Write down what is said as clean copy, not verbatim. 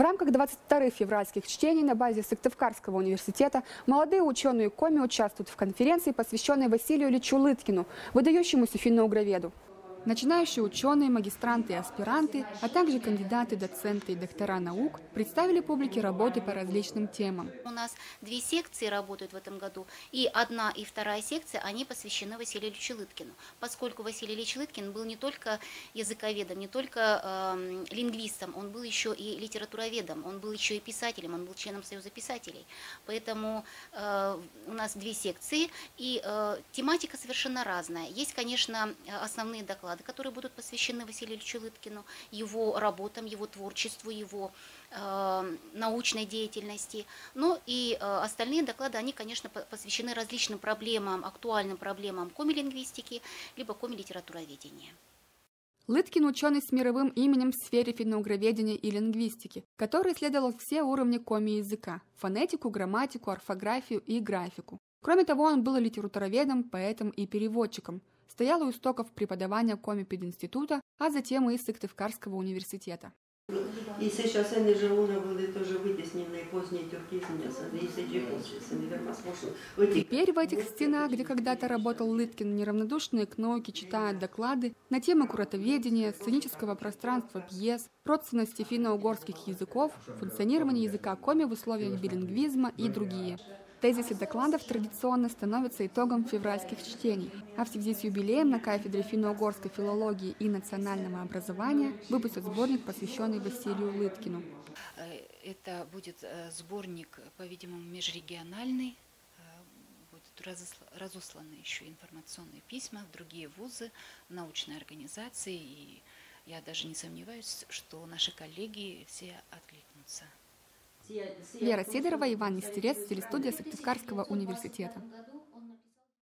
В рамках 22-х февральских чтений на базе Сыктывкарского университета молодые ученые Коми участвуют в конференции, посвященной Василию Ильичу Лыткину, выдающемуся финно-угроведу. Начинающие ученые, магистранты и аспиранты, а также кандидаты, доценты и доктора наук представили публике работы по различным темам. У нас две секции работают в этом году, и одна и вторая секция, они посвящены Василию Ильичу Лыткину, поскольку Василий Ильич Лыткин был не только языковедом, не только лингвистом, он был еще и литературоведом, он был еще и писателем, он был членом Союза писателей. Поэтому у нас две секции, и тематика совершенно разная. Есть, конечно, основные доклады, которые будут посвящены Василию Ильичу Лыткину, его работам, его творчеству, его научной деятельности. Но и остальные доклады, они, конечно, посвящены различным проблемам, актуальным проблемам коми-лингвистики, либо коми-литературоведения. Лыткин – ученый с мировым именем в сфере финно-угроведения и лингвистики, который исследовал все уровни коми-языка – фонетику, грамматику, орфографию и графику. Кроме того, он был литературоведом, поэтом и переводчиком. Стоял у истоков преподавания коми-пединститута, а затем и Сыктывкарского университета. И сейчас они живут, были тоже вытеснены поздние тюркизмы, Теперь в этих стенах, где когда-то работал Лыткин, неравнодушные к науке читают доклады на темы куратоведения, сценического пространства пьес, родственности финно-угорских языков, функционирования языка коми в условиях билингвизма и другие. Тезисы докладов традиционно становятся итогом февральских чтений, а в связи с юбилеем на кафедре финно-угорской филологии и национального образования выпустят сборник, посвященный Василию Лыткину. Это будет сборник, по-видимому, межрегиональный, будут разосланы еще информационные письма в другие вузы, научные организации, и я даже не сомневаюсь, что наши коллеги все откликнутся. Лера Сидорова, Иван Нестерец, телестудия Сыктывкарского университета.